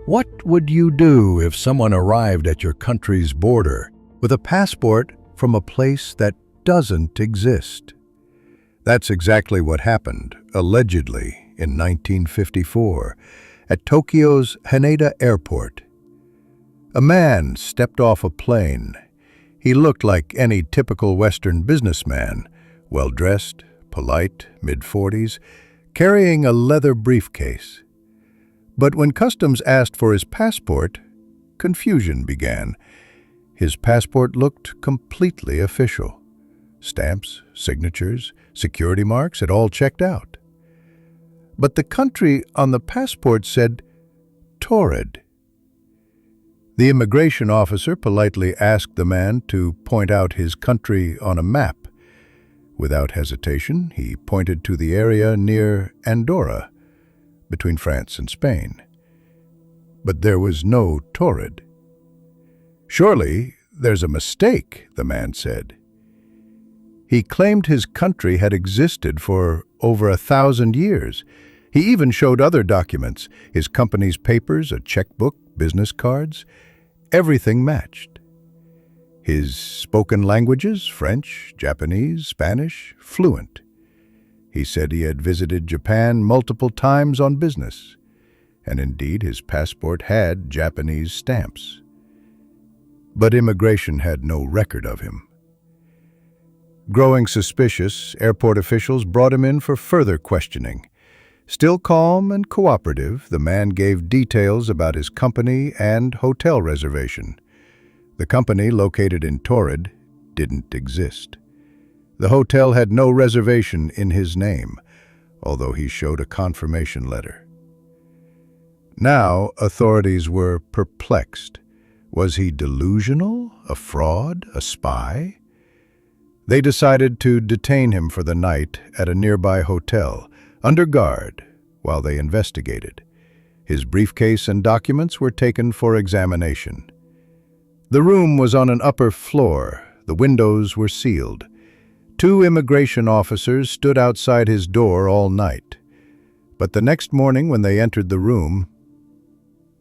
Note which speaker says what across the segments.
Speaker 1: What would you do if someone arrived at your country's border with a passport from a place that doesn't exist? That's exactly what happened, allegedly, in 1954, at Tokyo's Haneda Airport. A man stepped off a plane. He looked like any typical Western businessman, well-dressed, polite, mid-40s, carrying a leather briefcase. But when customs asked for his passport, confusion began. His passport looked completely official. Stamps, signatures, security marks, it all checked out. But the country on the passport said, Taured. The immigration officer politely asked the man to point out his country on a map. Without hesitation, he pointed to the area near Andorra, between France and Spain. But there was no Taured. Surely, there's a mistake, the man said. He claimed his country had existed for over 1,000 years. He even showed other documents, his company's papers, a checkbook, business cards. Everything matched. His spoken languages, French, Japanese, Spanish, fluent. He said he had visited Japan multiple times on business, and indeed his passport had Japanese stamps. But immigration had no record of him. Growing suspicious, airport officials brought him in for further questioning. Still calm and cooperative, the man gave details about his company and hotel reservation. The company, located in Taured, didn't exist. The hotel had no reservation in his name, although he showed a confirmation letter. Now, authorities were perplexed. Was he delusional, a fraud, a spy? They decided to detain him for the night at a nearby hotel, under guard, while they investigated. His briefcase and documents were taken for examination. The room was on an upper floor. The windows were sealed. 2 immigration officers stood outside his door all night. But the next morning, when they entered the room,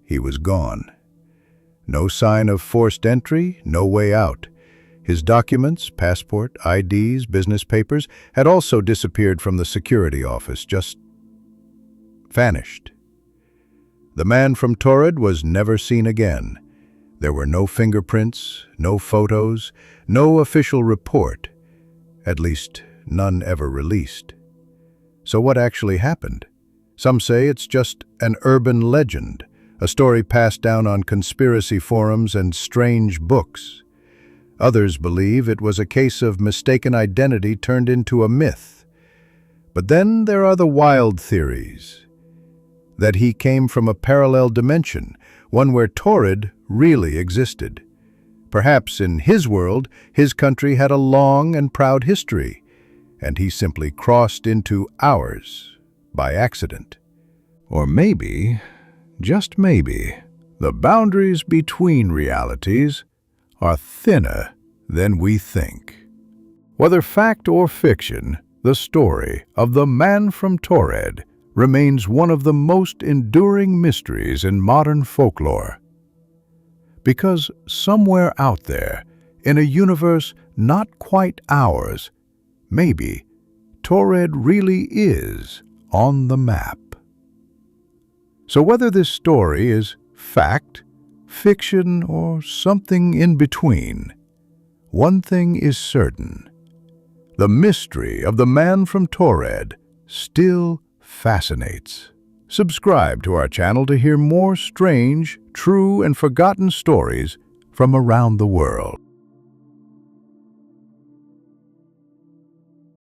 Speaker 1: he was gone. No sign of forced entry, no way out. His documents, passport, IDs, business papers, had also disappeared from the security office, just vanished. The man from Taured was never seen again. There were no fingerprints, no photos, no official report. At least, none ever released. So what actually happened? Some say it's just an urban legend, a story passed down on conspiracy forums and strange books. Others believe it was a case of mistaken identity turned into a myth. But then there are the wild theories. That he came from a parallel dimension, one where Taured really existed. Perhaps in his world, his country had a long and proud history, and he simply crossed into ours by accident. Or maybe, just maybe, the boundaries between realities are thinner than we think. Whether fact or fiction, the story of the man from Taured remains one of the most enduring mysteries in modern folklore. Because somewhere out there, in a universe not quite ours, maybe Taured really is on the map. So whether this story is fact, fiction, or something in between, one thing is certain. The mystery of the man from Taured still fascinates. Subscribe to our channel to hear more strange, true, and forgotten stories from around the world.